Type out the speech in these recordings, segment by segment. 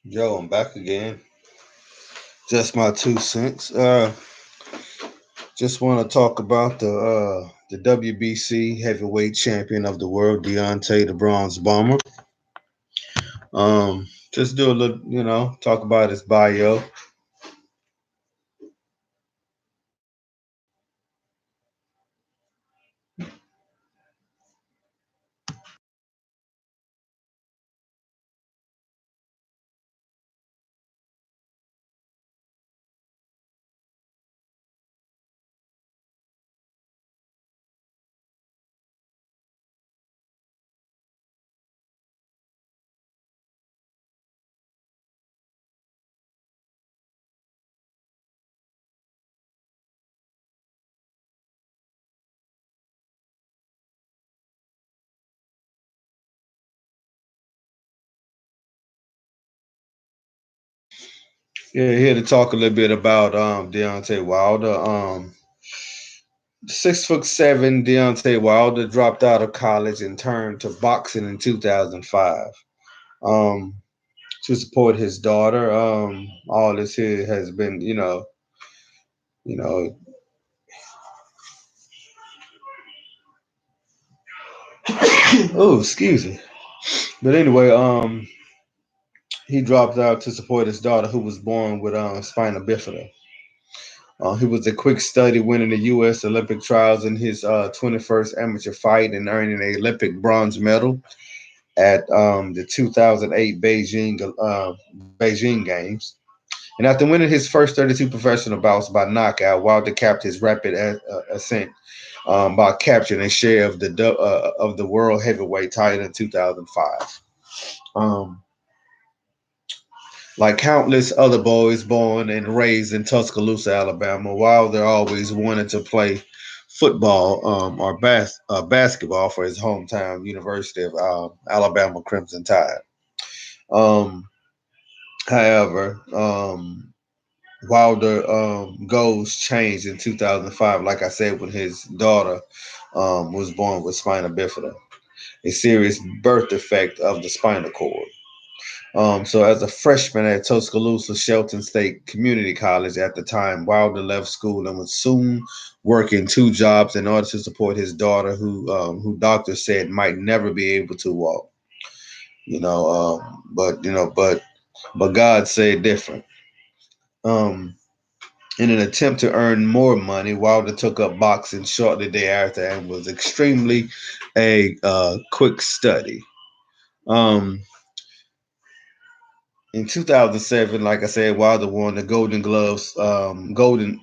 Yo, I'm back again. Just my 2 cents. Just want to talk about the WBC heavyweight champion of the world, Deontay, the Bronze Bomber. Just do a little, talk about his bio. Yeah, here to talk a little bit about Deontay Wilder. 6'7" Deontay Wilder dropped out of college and turned to boxing in 2005. Um, to support his daughter. All this here has been, you know, oh, excuse me. But anyway, he dropped out to support his daughter, who was born with spina bifida. He was a quick study, winning the U.S. Olympic trials in his 21st amateur fight and earning an Olympic bronze medal at the 2008 Beijing Games. And after winning his first 32 professional bouts by knockout, Wilder capped his rapid ascent by capturing a share of the world heavyweight title in 2005. Um, Like countless other boys born and raised in Tuscaloosa, Alabama, Wilder always wanted to play football or basketball for his hometown University of Alabama Crimson Tide. Um, However, Wilder goals changed in 2005, like I said, when his daughter was born with spina bifida, a serious birth defect of the spinal cord. So as a freshman at Tuscaloosa Shelton State Community College at the time, Wilder left school and was soon working two jobs in order to support his daughter, who doctors said might never be able to walk. But God said different. Um, in an attempt to earn more money, Wilder took up boxing shortly thereafter and was extremely a quick study. Um, In 2007, like I said, Wilder won the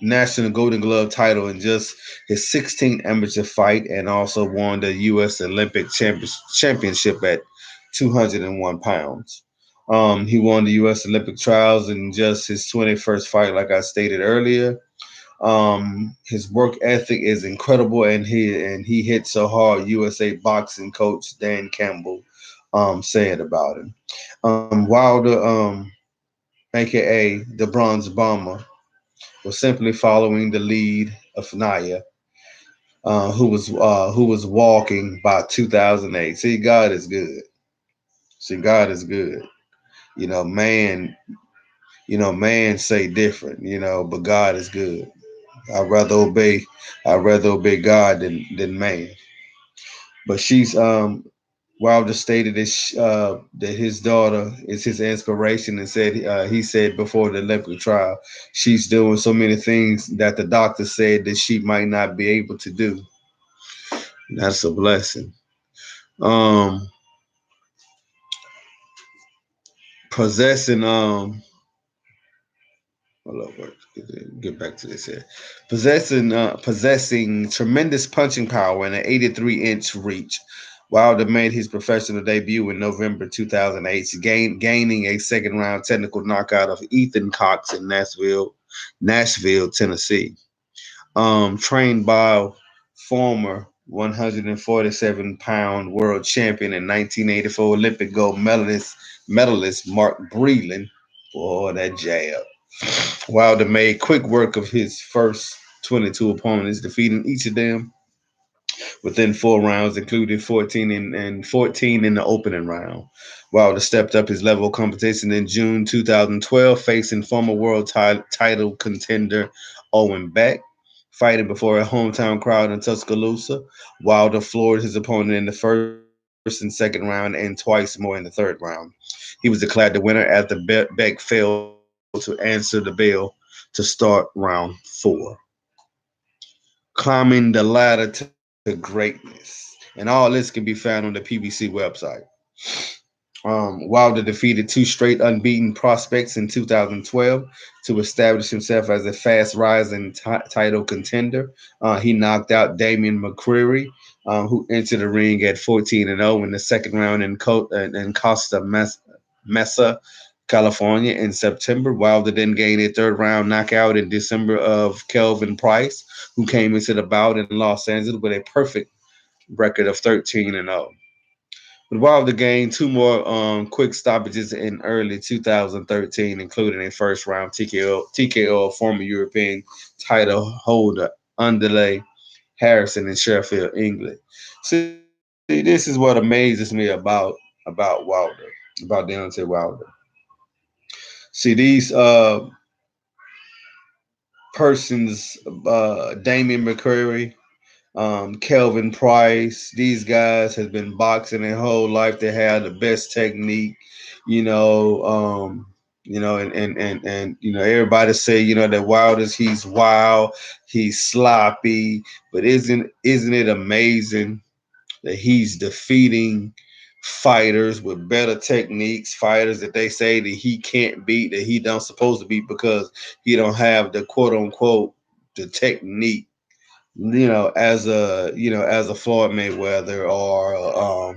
National Golden Glove title in just his 16th amateur fight, and also won the U.S. Olympic Championship at 201 pounds. He won the U.S. Olympic trials in just his 21st fight, like I stated earlier. His work ethic is incredible, and he hit so hard. USA boxing coach Dan Campbell said about him. Wilder, aka the Bronze Bomber, was simply following the lead of Naya, who was walking by 2008. See, God is good. See, God is good. You know, man. Man say different. But God is good. I'd rather obey. I'd rather obey God than man. But Wilder stated that his daughter is his inspiration, and said he said before the Olympic trial, she's doing so many things that the doctor said that she might not be able to do. That's a blessing. Um, Possessing hold up, get back to this here. Possessing tremendous punching power and an 83-inch reach. Wilder made his professional debut in November 2008, gaining a second round technical knockout of Ethan Cox in Nashville, Tennessee. Trained by former 147-pound world champion and 1984 Olympic gold medalist Mark Breland. Boy, that jab. Wilder made quick work of his first 22 opponents, defeating each of them within 4 rounds, including 14 in the opening round. Wilder stepped up his level of competition in June 2012, facing former world title contender Owen Beck. Fighting before a hometown crowd in Tuscaloosa, Wilder floored his opponent in the first and second round and twice more in the third round. He was declared the winner after Beck failed to answer the bell to start round 4. Climbing the ladder to greatness. And all this can be found on the PBC website. Wilder defeated two straight unbeaten prospects in 2012 to establish himself as a fast rising title contender. He knocked out Damian McCreary, who entered the ring at 14-0 in the second round in Costa Mesa, California in September. Wilder then gained a third round knockout in December of Kelvin Price, who came into the bout in Los Angeles with a perfect record of 13-0. But Wilder gained two more quick stoppages in early 2013, including a first round TKO of former European title holder Underlay Harrison in Sheffield, England. See, this is what amazes me about Wilder, about Deontay Wilder. See, these persons, Damian McCreary, Kelvin Price, these guys has been boxing their whole life. They have the best technique, you know, and everybody say, that Wilder's he's wild, he's sloppy, but isn't it amazing that he's defeating fighters with better techniques, fighters that they say that he can't beat, that he don't supposed to beat because he don't have the quote unquote the technique, as a Floyd Mayweather or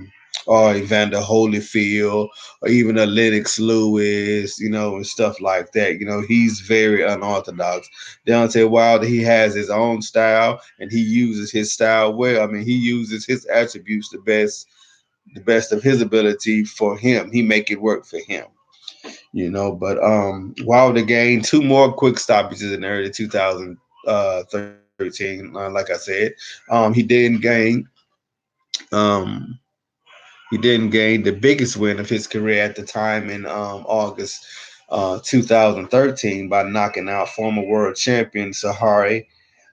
Evander Holyfield or even a Lennox Lewis, and stuff like that. He's very unorthodox. Deontay Wilder, he has his own style and he uses his style well. I mean, he uses his attributes the best of his ability for him. He make it work for him. But Wilder gained two more quick stoppages in early 2013. Like I said, um, he didn't gain the biggest win of his career at the time in August 2013 by knocking out former world champion Sahari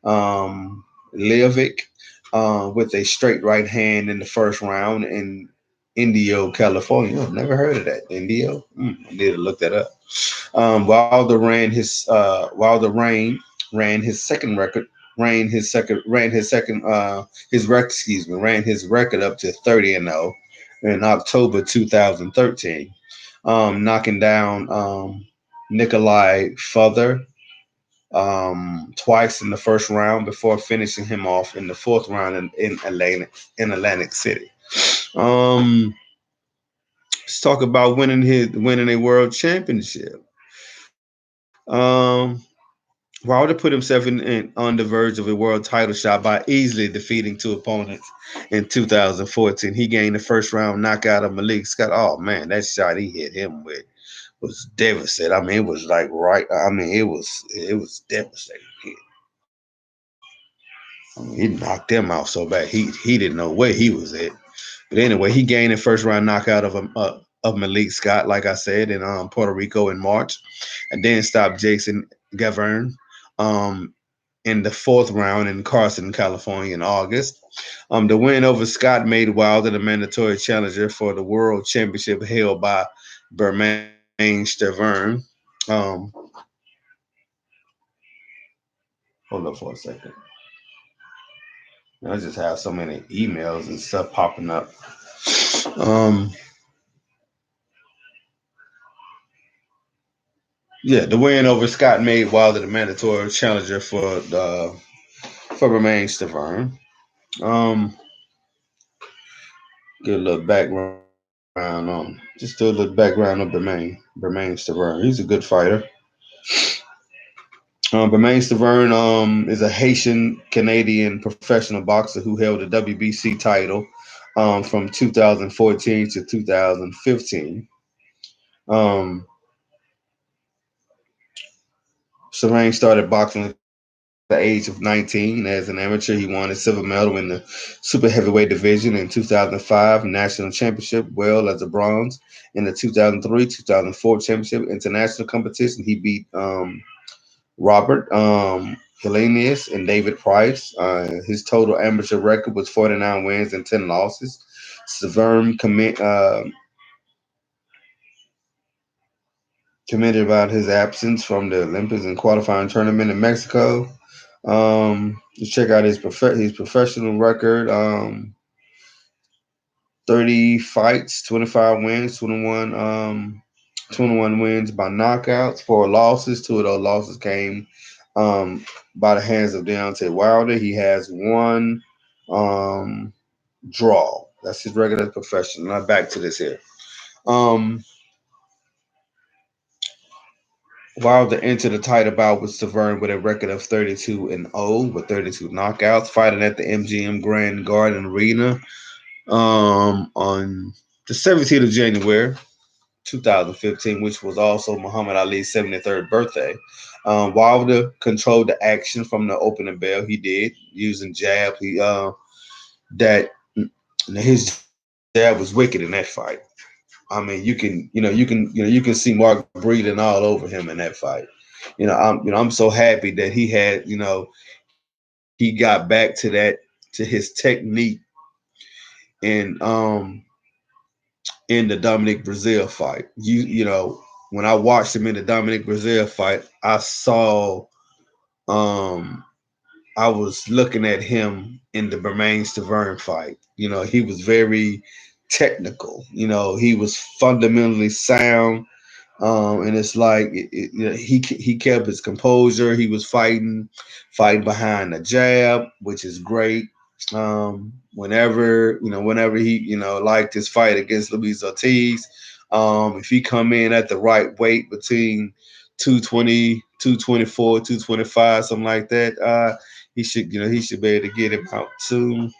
um, Leovic with a straight right hand in the first round in Indio, California. I've never heard of that. Indio? I need to look that up. Wilder ran his second record ran his record up to 30-0 in October 2013, knocking down Nikolai Further twice in the first round before finishing him off in the fourth round in Atlantic City. Um, let's talk about winning a world championship. Wilder put himself on the verge of a world title shot by easily defeating two opponents in 2014. He gained the first round knockout of Malik Scott. Oh man, that shot he hit him with was devastating. I mean, it was like right. I mean, it was devastating. He knocked him out so bad. He didn't know where he was at. But anyway, he gained a first round knockout of Malik Scott, like I said, in Puerto Rico in March, and then stopped Jason Gavern um, in the fourth round in Carson, California in August. The win over Scott made Wilder the mandatory challenger for the world championship held by Bermain Stavern. Um, Hold up for a second. I just have so many emails and stuff popping up. Um, yeah, the win over Scott made Wilder the mandatory challenger for Bermain Stavern. Um, Get a little background on, just do a little background on Bermain Stavern. He's a good fighter. Bermain Stavern is a Haitian Canadian professional boxer who held the WBC title from 2014 to 2015. Um, Stavern started boxing the age of 19. As an amateur, he won a silver medal in the super heavyweight division in 2005 national championship, well as a bronze in the 2003, 2004 championship international competition. He beat Robert Hellenius and David Price. His total amateur record was 49 wins and 10 losses. Severn commented about his absence from the Olympics and qualifying tournament in Mexico. Let's check out his professional record. 30 fights, 25 wins, 21 wins by knockouts, 4 losses. 2 of those losses came by the hands of Deontay Wilder. He has one draw. That's his record as professional. Now back to this here. Um, Wilder entered the title bout with Severn with a record of 32-0 with 32 knockouts, fighting at the MGM Grand Garden Arena on the 17th of January 2015, which was also Muhammad Ali's 73rd birthday. Wilder controlled the action from the opening bell. He did using jab. That his jab was wicked in that fight. I mean, you can see Mark breathing all over him in that fight. I'm so happy that he had, he got back to his technique in in the Dominic Brazil fight. When I watched him in the Dominic Brazil fight, um I was looking at him in the Bermain Stavern fight. He was very technical. He was fundamentally sound. And it's like he kept his composure. He was fighting behind the jab, which is great. Whenever he liked his fight against Luis Ortiz, if he come in at the right weight between 220, 224, 225, something like that, he should be able to get him out soon.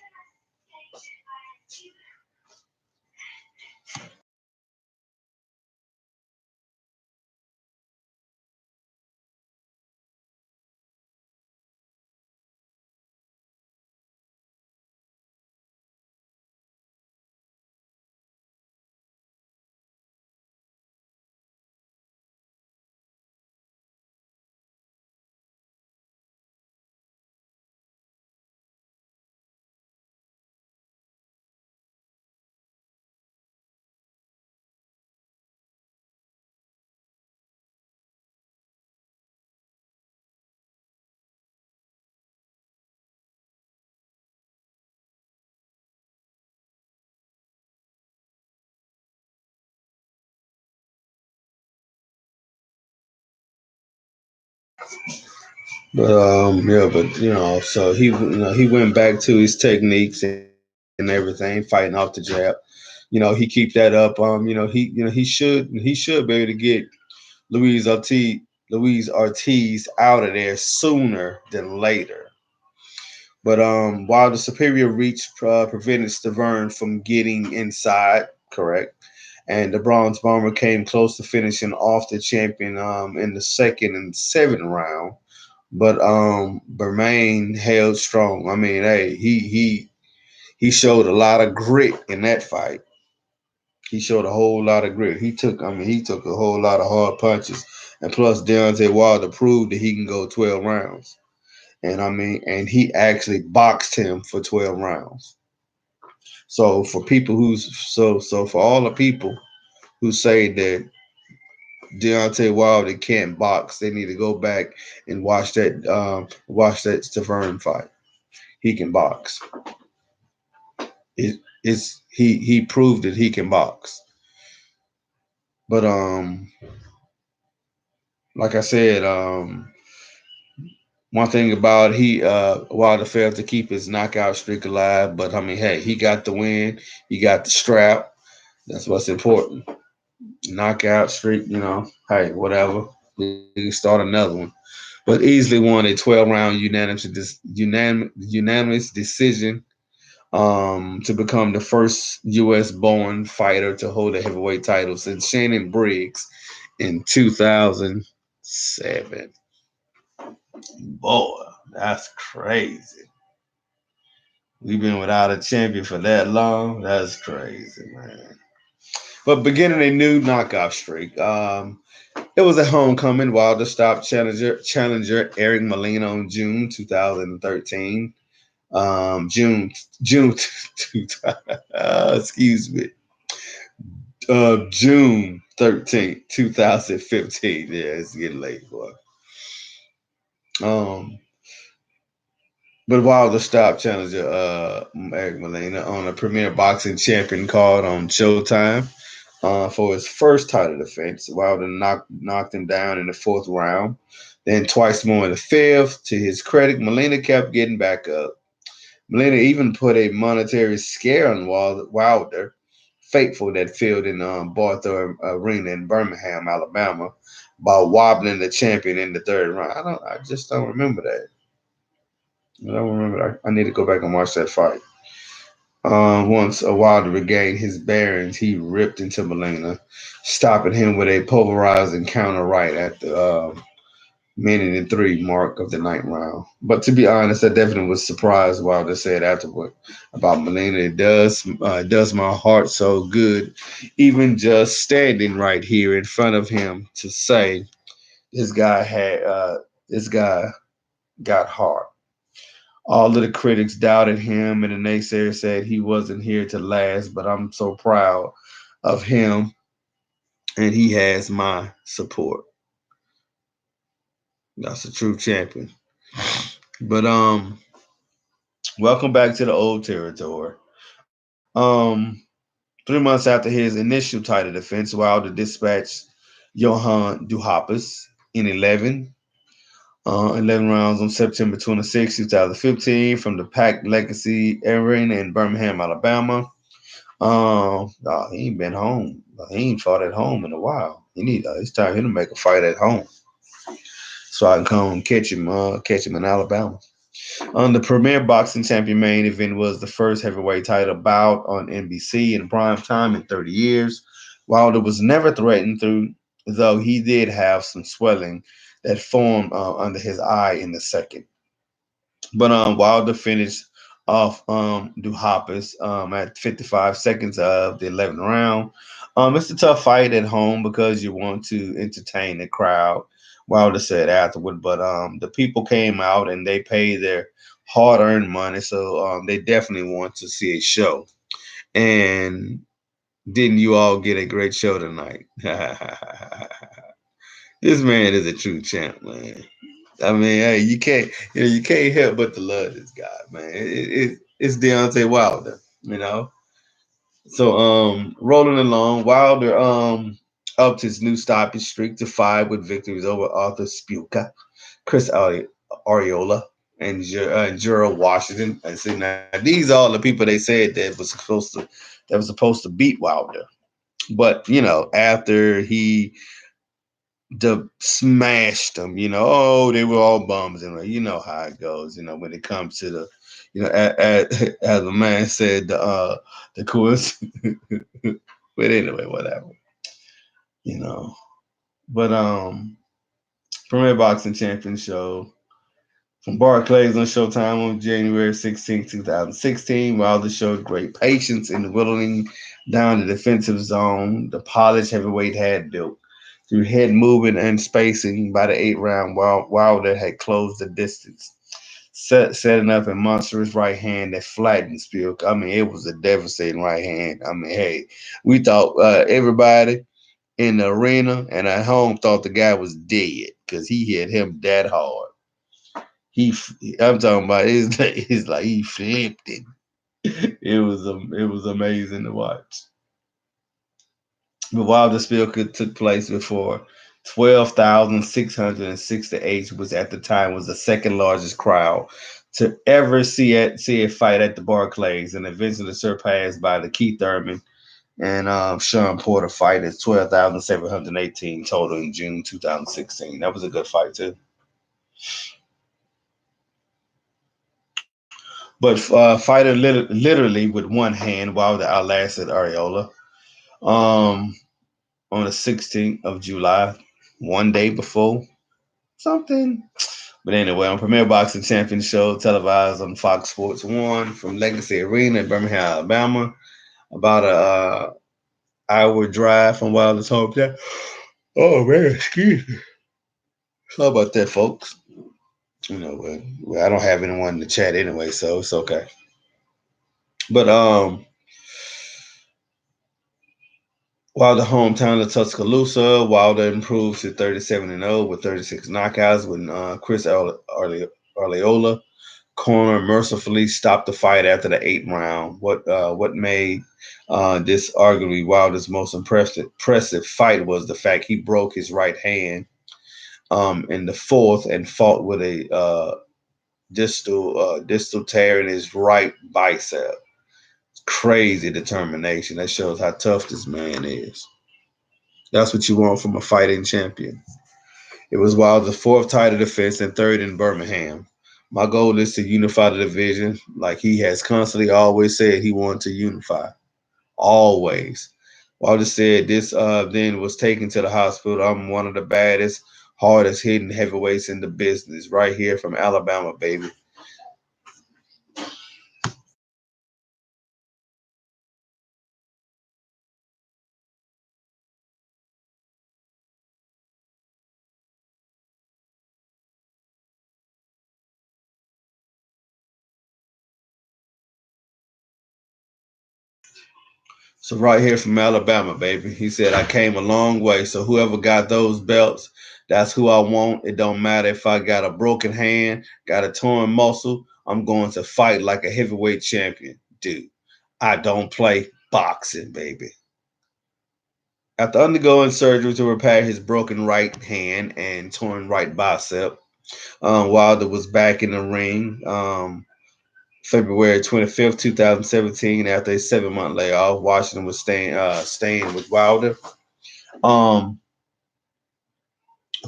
But yeah, but so he went back to his techniques and everything, fighting off the jab. He keep that up. He should be able to get Luis Ortiz Luis Ortiz out of there sooner than later. But while the superior reach prevented Stavern from getting inside, correct, and the Bronze Bomber came close to finishing off the champion in the second and seventh round. But Bermain held strong. I mean, hey, he showed a lot of grit in that fight. He showed a whole lot of grit. He took a whole lot of hard punches, and plus Deontay Wilder proved that he can go 12 rounds. And he actually boxed him for 12 rounds. So for all the people who say that Deontay Wilder can't box, they need to go back and watch that Stavern fight. He can box. He proved that he can box. But like I said, one thing about Wilder failed to keep his knockout streak alive. But I mean, hey, he got the win. He got the strap. That's what's important. Knockout streak, hey, whatever. We can start another one. But easily won a 12-round unanimous decision to become the first U.S. born fighter to hold a heavyweight title since Shannon Briggs in 2007. Boy. That's crazy. We've been without a champion for that long. That's crazy, man. But beginning a new knockout streak. It was a homecoming. Wilder stopped challenger Eric Molina on June 2013. June June excuse me. June 13th, 2015. Yeah, it's getting late, boy. Um, but Wilder stopped challenger Eric Molina on a Premier Boxing Champion card on Showtime for his first title defense. Wilder knocked him down in the fourth round, then twice more in the fifth. To his credit, Molina kept getting back up. Molina even put a monetary scare on Wilder, faithful that field in Bartha Arena in Birmingham, Alabama, by wobbling the champion in the third round. I just don't remember that. I don't remember. I need to go back and watch that fight. Once Wilder regained his bearings, he ripped into Molina, stopping him with a pulverizing counter right at the minute and three mark of the ninth round. But to be honest, I definitely was surprised. Wilder said afterward about Molina. It does my heart so good, even just standing right here in front of him to say this guy got heart. All of the critics doubted him, and the naysayers said he wasn't here to last. But I'm so proud of him, and he has my support. That's a true champion. But welcome back to the old territory. Um, 3 months after his initial title defense, Wilder dispatched Johann Duhaupas in 11 rounds on September 26, 2015, from the Pack Legacy Arena in Birmingham, Alabama. He ain't been home. He ain't fought at home in a while. It's time for him to make a fight at home, so I can come and catch him in Alabama. The Premier Boxing Champion main event was the first heavyweight title bout on NBC in prime time in 30 years. Wilder was never threatened through, though he did have some swelling that formed under his eye in the second. But Wilder finished off Duhaupas at 55 seconds of the 11th round. It's a tough fight at home because you want to entertain the crowd. Wilder said afterward, but the people came out and they paid their hard-earned money, so they definitely want to see a show. And didn't you all get a great show tonight? This man is a true champ, man. I mean, hey, you can't help but to love this guy, man. It's Deontay Wilder, you know. So, rolling along, Wilder upped his new stoppage streak to five with victories over Arthur Spielka, Chris Ariola, and Gerald Washington. And see, now these are all the people they said that was supposed to beat Wilder. But after he smashed them. Oh, they were all bums, and you know how it goes. When it comes to as the man said, the course. But anyway, whatever. You know, but Premier Boxing Champion show from Barclays on Showtime on January 16, 2016. Wilder showed great patience in whittling down the defensive zone the polished heavyweight had built. Through head movement and spacing by the eighth round, Wilder had closed the distance, setting up a monstrous right hand that flattened Spielk. I mean, it was a devastating right hand. I mean, hey, we thought everybody in the arena and at home thought the guy was dead because he hit him that hard. I'm talking about it's like he flipped it. It was amazing to watch. But while the spill took place before 12,668, which at the time was the second largest crowd to ever see a fight at the Barclays, and eventually surpassed by the Keith Thurman and Sean Porter fight at 12,718 total in June 2016. That was a good fight too. But fighter literally with one hand Wilder outlasted Ariola. Um, on the 16th of July, one day before something. But anyway, on Premier Boxing Champion Show, televised on Fox Sports 1 from Legacy Arena in Birmingham, Alabama, about a hour drive from Wilder's hometown. Oh man, excuse me. How about that, folks? Well, I don't have anyone in the chat anyway, so it's okay. But Wilder hometown of Tuscaloosa, Wilder improves to 37-0 with 36 knockouts when Chris Arleola corner mercifully stopped the fight after the eighth round. What made this arguably Wilder's most impressive fight was the fact he broke his right hand in the fourth and fought with a distal tear in his right bicep. Crazy determination. That shows how tough this man is. That's what you want from a fighting champion. It was Wilder's fourth title defense and third in Birmingham. My goal is to unify the division like he has constantly always said he wanted to unify. Always. Wilder said this then was taken to the hospital. I'm one of the baddest, hardest hitting heavyweights in the business. Right here from Alabama, baby. So right here from Alabama, baby. He said, I came a long way. So whoever got those belts, that's who I want. It don't matter if I got a broken hand, got a torn muscle. I'm going to fight like a heavyweight champion. Dude, I don't play boxing, baby. After undergoing surgery to repair his broken right hand and torn right bicep, Wilder was back in the ring. February 25th, 2017, after a 7-month layoff. Washington was staying with Wilder, um,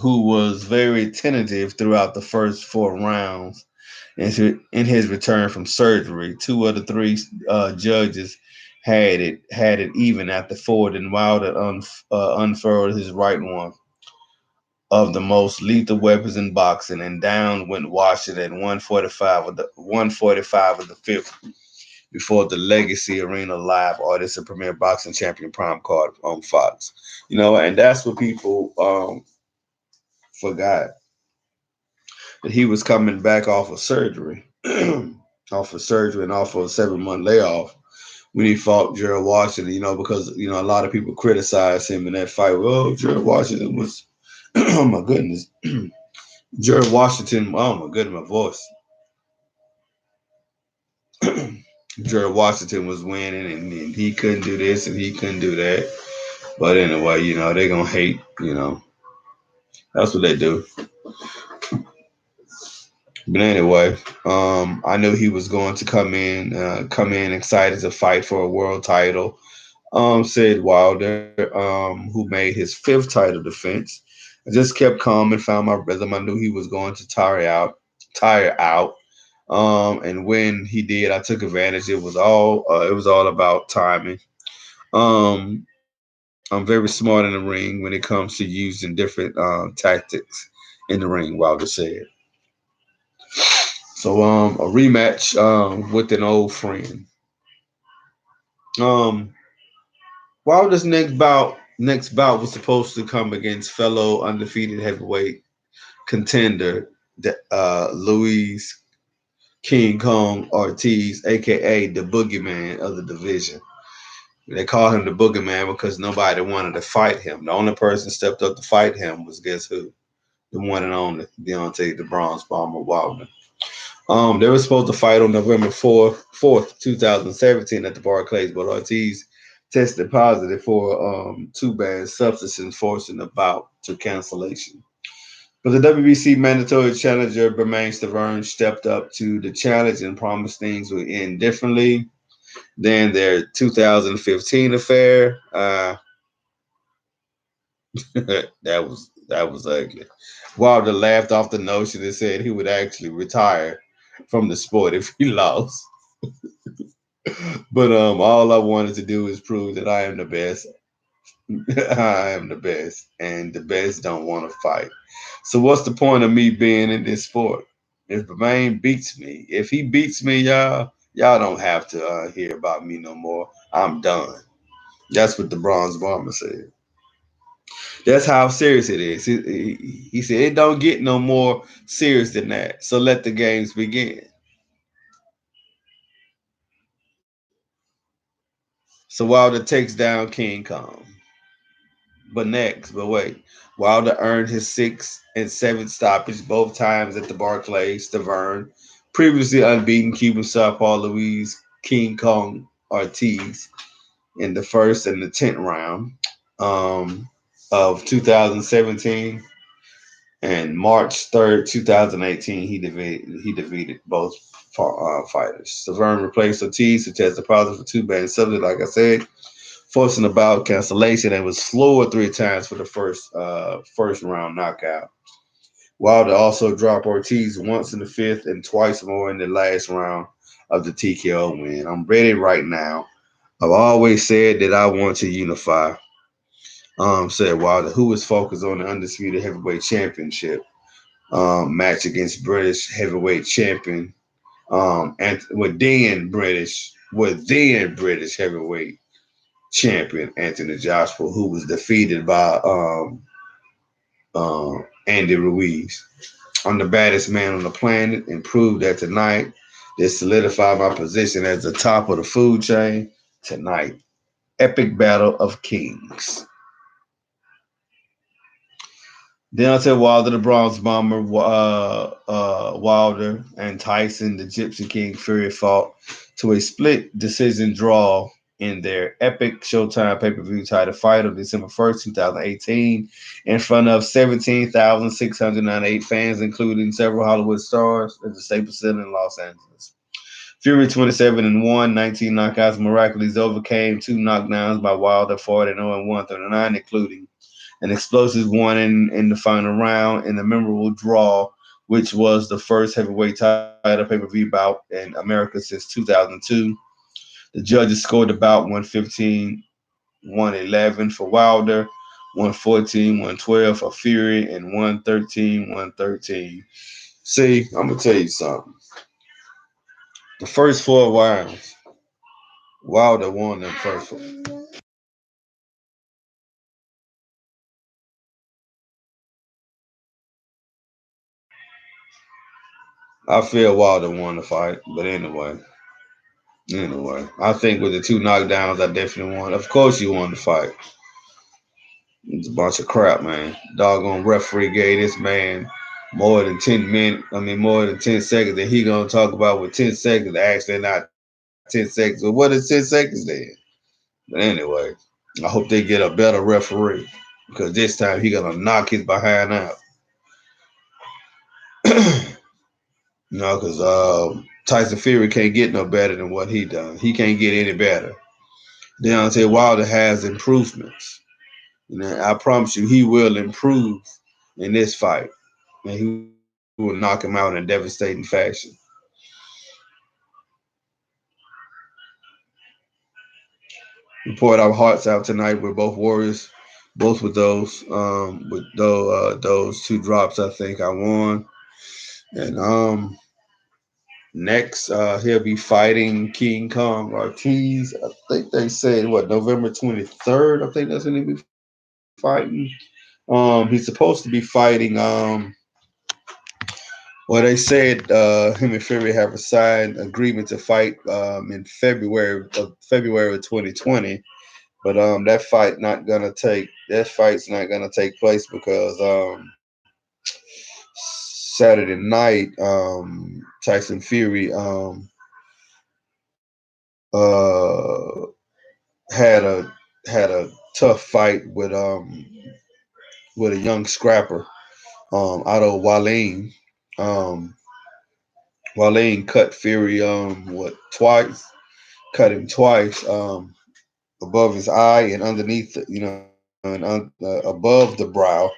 who was very tentative throughout the first 4 rounds. In his return from surgery, 2 of the 3 judges had it even after 4. Then Wilder unfurled his right one of the most lethal weapons in boxing, and down went Washington at 145 of the fifth before the Legacy Arena live artist and premier boxing champion prime card on Fox. And that's what people forgot, that he was coming back off of surgery, off of surgery and off of a 7-month layoff when he fought Gerald Washington. Because a lot of people criticized him in that fight. Well, Gerald Washington was, oh my goodness, Gerald Washington. Oh my goodness, my voice. Gerald Washington was winning, and he couldn't do this and he couldn't do that. But anyway, they're gonna hate. That's what they do. But anyway, I knew he was going to come in excited to fight for a world title. Said Wilder, who made his 5th title defense. I just kept calm and found my rhythm. I knew he was going to tire out. And when he did, I took advantage. It was all about timing. I'm very smart in the ring when it comes to using different tactics in the ring, Wilder said. So a rematch with an old friend. Um Wilder's next bout was supposed to come against fellow undefeated heavyweight contender Luis King Kong Ortiz, aka the Boogeyman of the division. They call him the Boogeyman because nobody wanted to fight him. The only person stepped up to fight him was, guess who? The one and only Deontay, the Bronze Bomber Wilder. They were supposed to fight on November 4th, 2017 at the Barclays, but Ortiz tested positive for 2 banned substances, forcing the bout to cancellation. But the WBC mandatory challenger Bermane Stavern stepped up to the challenge and promised things would end differently than their 2015 affair. That was ugly. Wilder laughed off the notion and said he would actually retire from the sport if he lost. But all I wanted to do is prove that I am the best I am the best, and the best don't want to fight. So what's the point of me being in this sport? If Jermaine beats me, if he beats me, y'all don't have to hear about me no more. I'm done. That's what the Bronze Bomber said. That's how serious it is. He said it don't get no more serious than that. So let the games begin. So Wilder takes down King Kong. But wait, Wilder earned his sixth and seventh stoppage both times at the Barclays Tavern. Previously unbeaten Cuban southpaw Luis King Kong Ortiz in the first and the 10th round um, of 2017. And March 3rd, 2018, he defeated both fighters. Severn replaced Ortiz, who tested positive for two banned subjects, like I said, forcing a bout cancellation and was floored three times for the first round knockout. Wilder also dropped Ortiz once in the fifth and twice more in the last round of the TKO win. I'm ready right now. I've always said that I want to unify. Said Wilder, who was focused on the undisputed heavyweight championship match against British heavyweight champion, and with then British heavyweight champion Anthony Joshua, who was defeated by Andy Ruiz. I'm the baddest man on the planet, and proved that tonight. This solidified my position as the top of the food chain tonight. Epic battle of kings. Deontay Wilder, the Bronze Bomber, Wilder, and Tyson, the Gypsy King Fury, fought to a split decision draw in their epic Showtime pay-per-view title fight on December 1st, 2018, in front of 17,698 fans, including several Hollywood stars at the Staples Center in Los Angeles. Fury 27 and 1, 19 knockouts miraculously overcame two knockdowns by Wilder 40 0 and 139, including an explosive one in the final round in a memorable draw, which was the first heavyweight title pay-per-view bout in America since 2002. The judges scored the bout 115, 111 for Wilder, 114, 112 for Fury, and 113, 113. See, I'm gonna tell you something. The first four rounds, Wilder won them first four. I feel Wilder won the fight, but anyway, I think with the two knockdowns, I definitely won. Of course, you won the fight. It's a bunch of crap, man. Doggone referee gave this man more than 10 minutes. I mean, more than 10 seconds that he gonna talk about with 10 seconds. Actually, not 10 seconds. But what is 10 seconds then? But anyway, I hope they get a better referee because this time he gonna knock his behind out. Because Tyson Fury can't get no better than what he done. He can't get any better. Deontay Wilder has improvements. I promise you, he will improve in this fight, and he will knock him out in a devastating fashion. We poured our hearts out tonight with both warriors, both with those two drops. I think I won, and next he'll be fighting King Kong Ortiz. I think they said what November 23rd. I think that's when he'll be fighting. He's supposed to be fighting. Well, they said him and Fury have a signed agreement to fight in February of 2020, but that fight's not gonna take place because Saturday night Tyson Fury uh, had a tough fight with a young scrapper out of Wallin. Um, Wallin cut Fury cut him twice above his eye and underneath above the brow,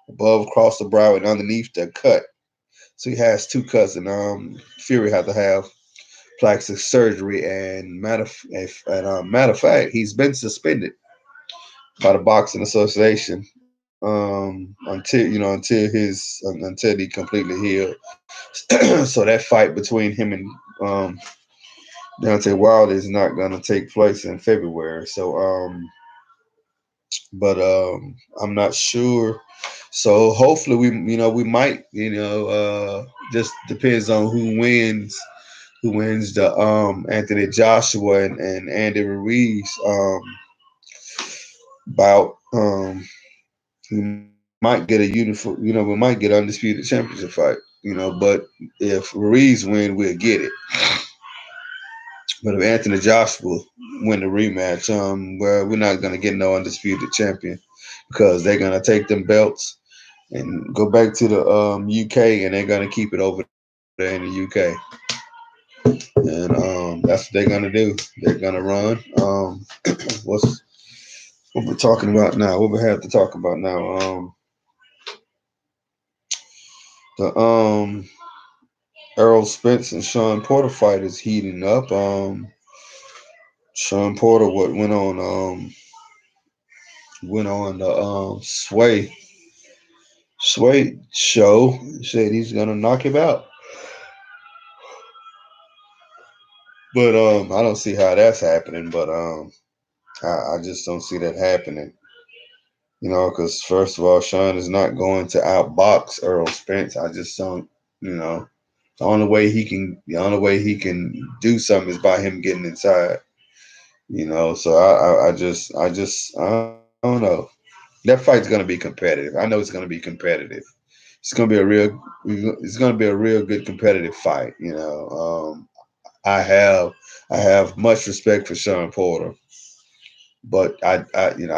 above across the brow and underneath the cut. So he has two cuts, and Fury had to have plastic surgery. And matter of fact, he's been suspended by the Boxing Association until he completely healed. So that fight between him and Deontay Wilder is not gonna take place in February. So but I'm not sure. So hopefully we might just depends on who wins the Anthony Joshua and Andy Ruiz bout. We might get a uniform. We might get an undisputed championship fight. But if Ruiz win, we'll get it. But if Anthony Joshua win the rematch, well, we're not gonna get no undisputed champion because they're gonna take them belts and go back to the UK, and they're gonna keep it over there in the UK. And that's what they're gonna do. They're gonna run. What's what we're talking about now? What we have to talk about now? The Errol Spence and Sean Porter fight is heating up. Sean Porter what went on the Sway show, said he's gonna knock him out. But I don't see how that's happening. But I just don't see that happening. Because first of all, Sean is not going to outbox Earl Spence. I just don't. You know, the only way he can do something is by him getting inside. So I don't know. That fight's gonna be competitive. I know it's gonna be competitive. It's gonna be a real good competitive fight. I have I have much respect for Sean Porter, but I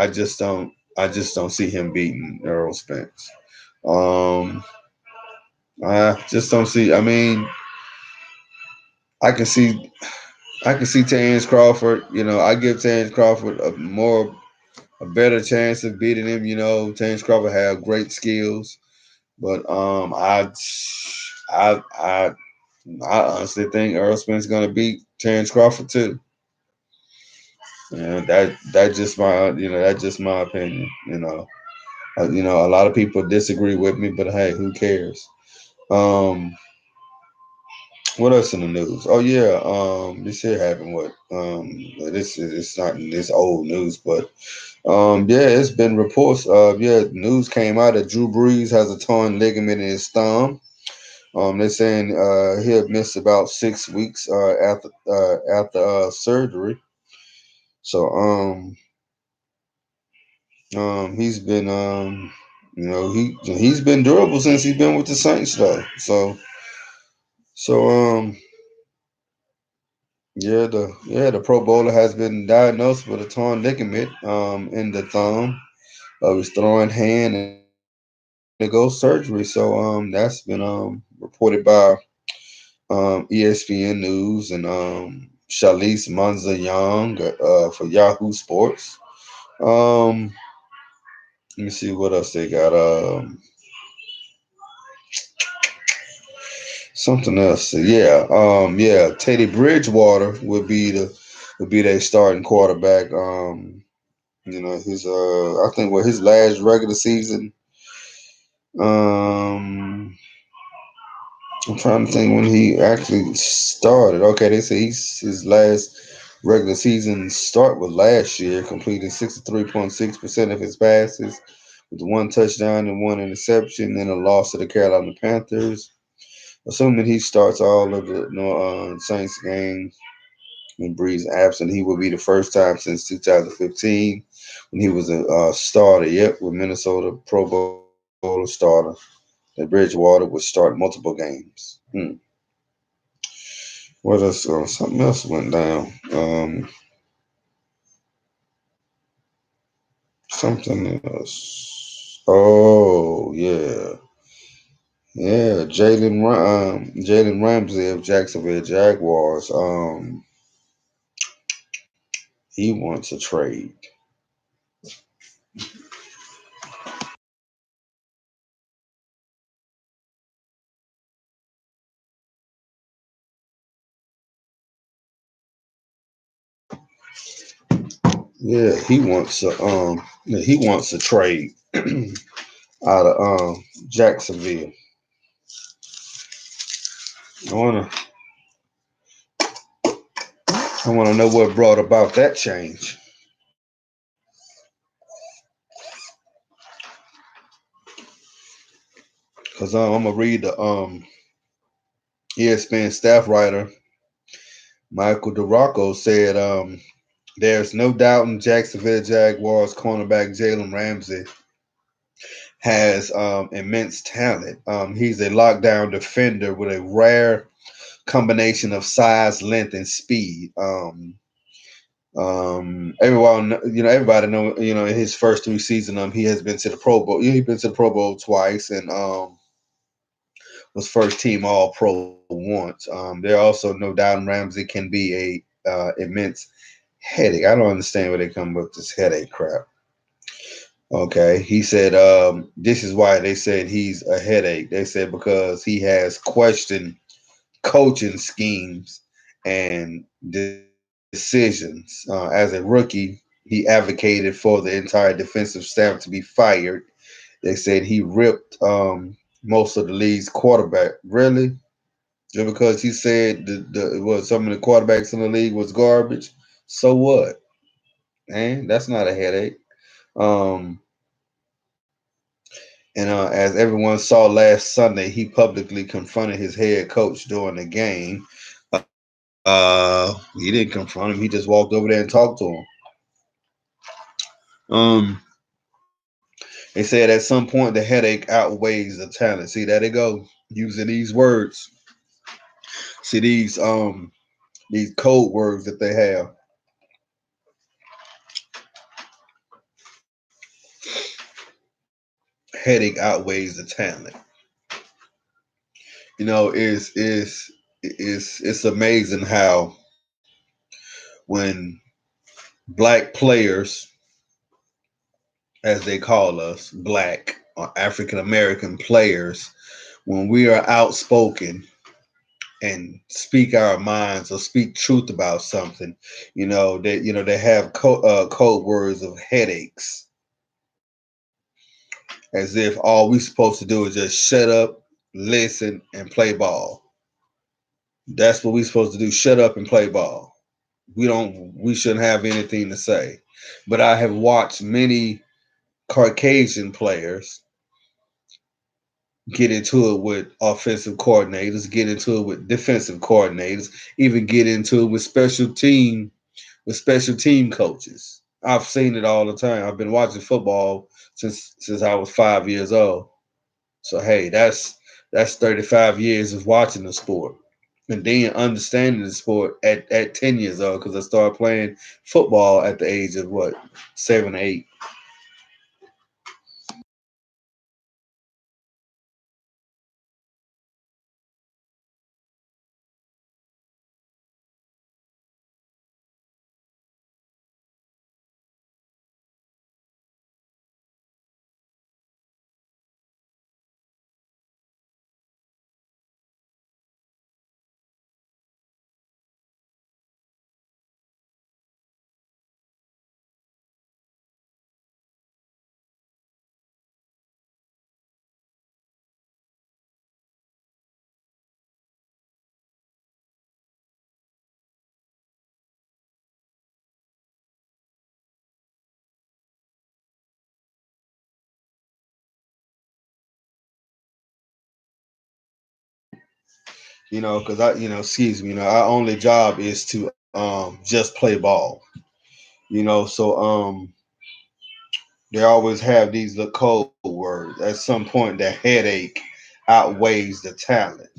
just don't see him beating Earl Spence. Um, I just don't see. I mean, I can see I can see Terrence Crawford. I give Terrence Crawford a better chance of beating him. Terrence Crawford have great skills, but I I I honestly think Earl Spence is gonna beat Terrence Crawford too. That's just my opinion. A lot of people disagree with me, but hey, who cares? Um, what else in the news? Oh yeah, this here happened. This is it's not this old news, but yeah, it's been reports. News came out that Drew Brees has a torn ligament in his thumb. They're saying he'll miss about 6 weeks after surgery. So he's been he's been durable since he's been with the Saints though. So the Pro Bowler has been diagnosed with a torn ligament in the thumb of his throwing hand and undergo surgery. So that's been reported by ESPN News and Shalise Manza Young for Yahoo Sports. Um, Let me see what else they got. Something else. Teddy Bridgewater would be their starting quarterback. His I think his last regular season. Um, I'm trying to think when he actually started. Okay, they say his last regular season start was last year, completing 63.6% of his passes with one touchdown and one interception, and a loss to the Carolina Panthers. Assuming he starts all of the Saints games when Breeze absent, he will be the first time since 2015 when he was a starter. Yep, with Minnesota Pro Bowler starter. That Bridgewater would start multiple games. What else? Something else went down. Something else. Oh yeah, yeah. Jalen Ramsey of Jacksonville Jaguars. He wants a trade. Yeah, he wants a trade out of Jacksonville. I wanna I wanna know what brought about that change. Cause I'm gonna read the ESPN staff writer Michael DeRocco said there's no doubt in Jacksonville Jaguars cornerback Jalen Ramsey has immense talent. He's a lockdown defender with a rare combination of size, length, and speed. Everybody know, in his first three seasons, he has been to the Pro Bowl. He's been to the Pro Bowl twice, and was first team All Pro once. There also no doubt Ramsey can be a immense headache. I don't understand where they come with this headache crap. Okay, he said this is why they said he's a headache. They said because he has questioned coaching schemes and decisions. As a rookie, he advocated for the entire defensive staff to be fired. They said he ripped most of the league's quarterback. Really? Just because he said some of the quarterbacks in the league was garbage? So what? Man, that's not a headache. Um, and as everyone saw last Sunday, he publicly confronted his head coach during the game. He didn't confront him. He just walked over there and talked to him. Um, they said at some point the headache outweighs the talent. See, there they go using these words. See these code words that they have. Headache outweighs the talent. It's amazing how when black players, as they call us, black or African American players, when we are outspoken and speak our minds or speak truth about something, they have code words of headaches, as if all we supposed to do is just shut up, listen, and play ball. That's what we supposed to do. Shut up and play ball. We shouldn't have anything to say. But I have watched many Caucasian players get into it with offensive coordinators, get into it with defensive coordinators, even get into it with special team coaches. I've seen it all the time. I've been watching football since I was 5 years old. So hey, that's 35 years of watching the sport. And then understanding the sport at 10 years old, because I started playing football at the age of what, 7 or 8. Because excuse me, our only job is to just play ball. So they always have these little code words. At some point, the headache outweighs the talent.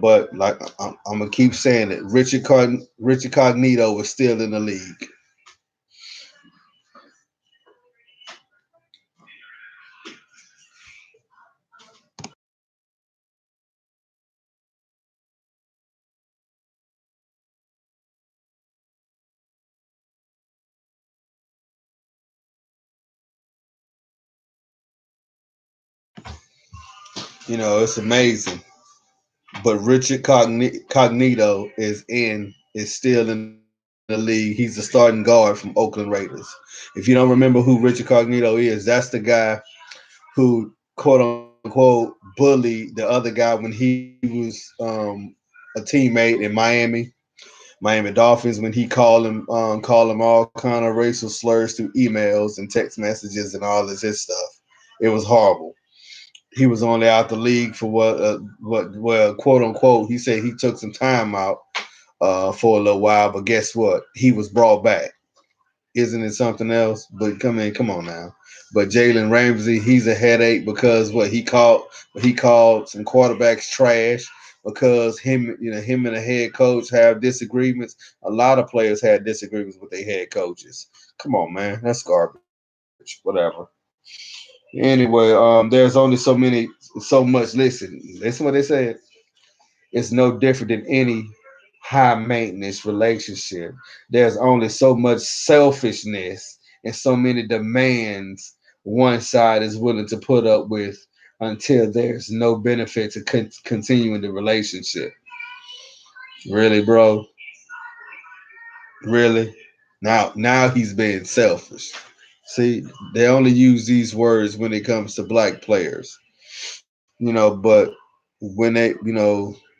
But like I'm gonna keep saying it, Richard Cognito is still in the league. It's amazing. But Richard Cognito is still in the league. the league. He's the starting guard from Oakland Raiders. If you don't remember who Richard Cognito is, that's the guy who quote unquote bullied the other guy when he was a teammate in Miami Dolphins, when he called him all kind of racial slurs through emails and text messages and all this his stuff. It was horrible. He was only out the league for what well, quote unquote. He said he took some time out for a little while, but guess what? He was brought back. Isn't it something else? But come on now. But Jalen Ramsey, he's a headache because what he called some quarterbacks trash because him and the head coach have disagreements. A lot of players had disagreements with their head coaches. Come on, man, that's garbage. Whatever. Anyway, there's only so much. Listen what they said. It's no different than any high maintenance relationship. There's only so much selfishness and so many demands one side is willing to put up with until there's no benefit to continuing the relationship. Really, bro? Really? Now he's being selfish. See, they only use these words when it comes to black players. But when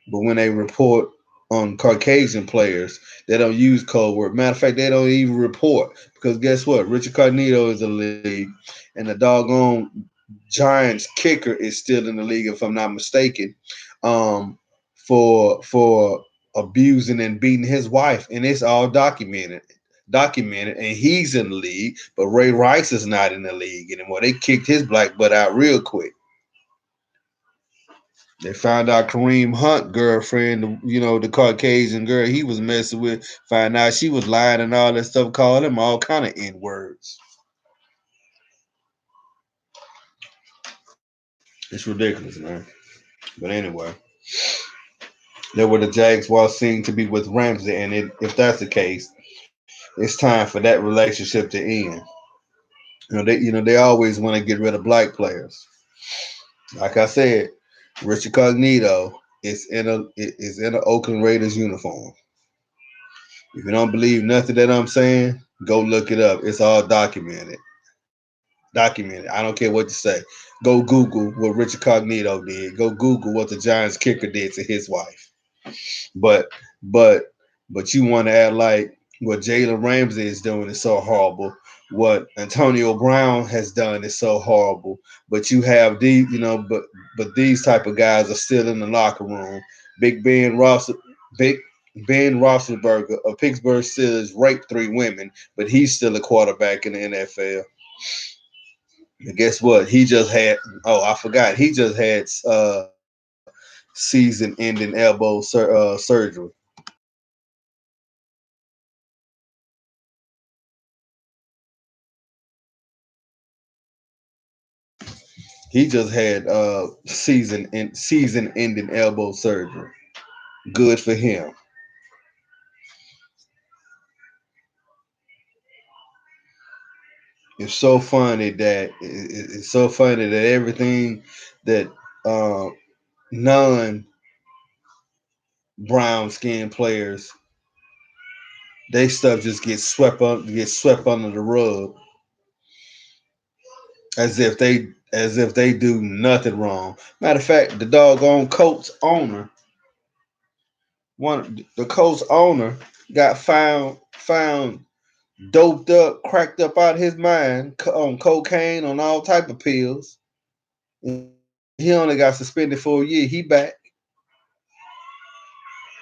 when they report on Caucasian players, they don't use code word. Matter of fact, they don't even report because guess what? Richard Cognito is in the league, and the doggone Giants kicker is still in the league, if I'm not mistaken, um, for abusing and beating his wife, and it's all documented, and he's in the league, but Ray Rice is not in the league anymore. They kicked his black butt out real quick. They found out Kareem Hunt girlfriend, the Caucasian girl he was messing with, found out she was lying and all that stuff, called him all kind of N words. It's ridiculous, man. But anyway, that were the Jaguars seem to be with Ramsey, and if that's the case, it's time for that relationship to end. They always want to get rid of black players. Like I said, Richard Cognito is in an Oakland Raiders uniform. If you don't believe nothing that I'm saying, go look it up. It's all documented. Documented. I don't care what you say. Go Google what Richard Cognito did. Go Google what the Giants kicker did to his wife. But but but you want to act like what Jalen Ramsey is doing is so horrible. What Antonio Brown has done is so horrible. But you have these, but these type of guys are still in the locker room. Big Ben Ross, Big Ben Roethlisberger of Pittsburgh Steelers raped 3 women, but he's still a quarterback in the NFL. And guess what? He just had. Oh, I forgot. He just had season-ending elbow surgery. He just had season-ending elbow surgery. Good for him. It's so funny that everything that uh, non brown skin players, they stuff just gets swept under the rug as if they do nothing wrong. Matter of fact, the doggone Colts owner, the Colts owner got found doped up, cracked up out of his mind on cocaine, on all type of pills. He only got suspended for a year. He back.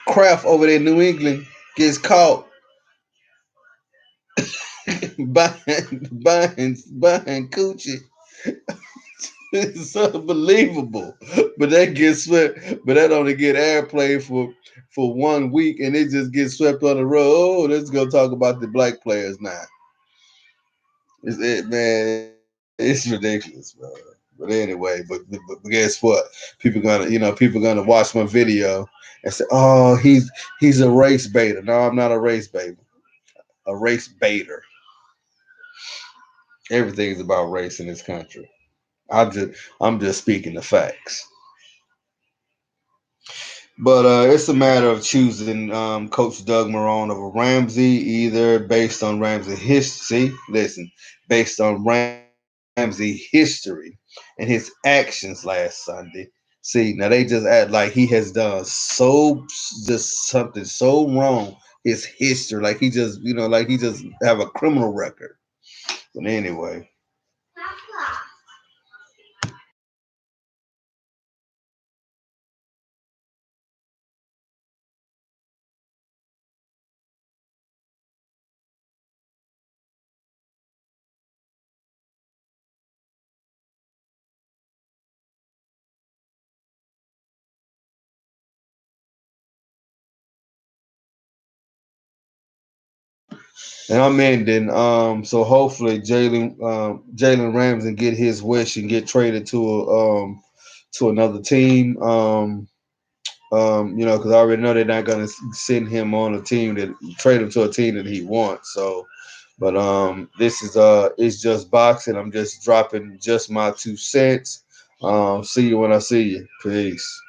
Kraft over there in New England gets caught buying coochie. It's unbelievable. But that gets swept. But that only get airplay for 1 week, and it just gets swept on the road. Oh, let's go talk about the black players now. Man. It's ridiculous, bro. But anyway, but guess what? People gonna watch my video and say, "Oh, he's a race baiter." No, I'm not a race baiter. A race baiter. Everything's about race in this country. I'm just speaking the facts. But it's a matter of choosing Coach Doug Marrone over Ramsey, either based on Ramsey history. Listen, based on Ramsey history and his actions last Sunday. See, now they just act like he has done just something so wrong. His history, like he just, like he just have a criminal record. But anyway. And I'm ending. So hopefully Jalen Ramsey get his wish and get traded to another team. Because I already know they're not gonna send him on a team that trade him to a team that he wants. So, but this is it's just boxing. I'm just dropping just my 2 cents. See you when I see you. Peace.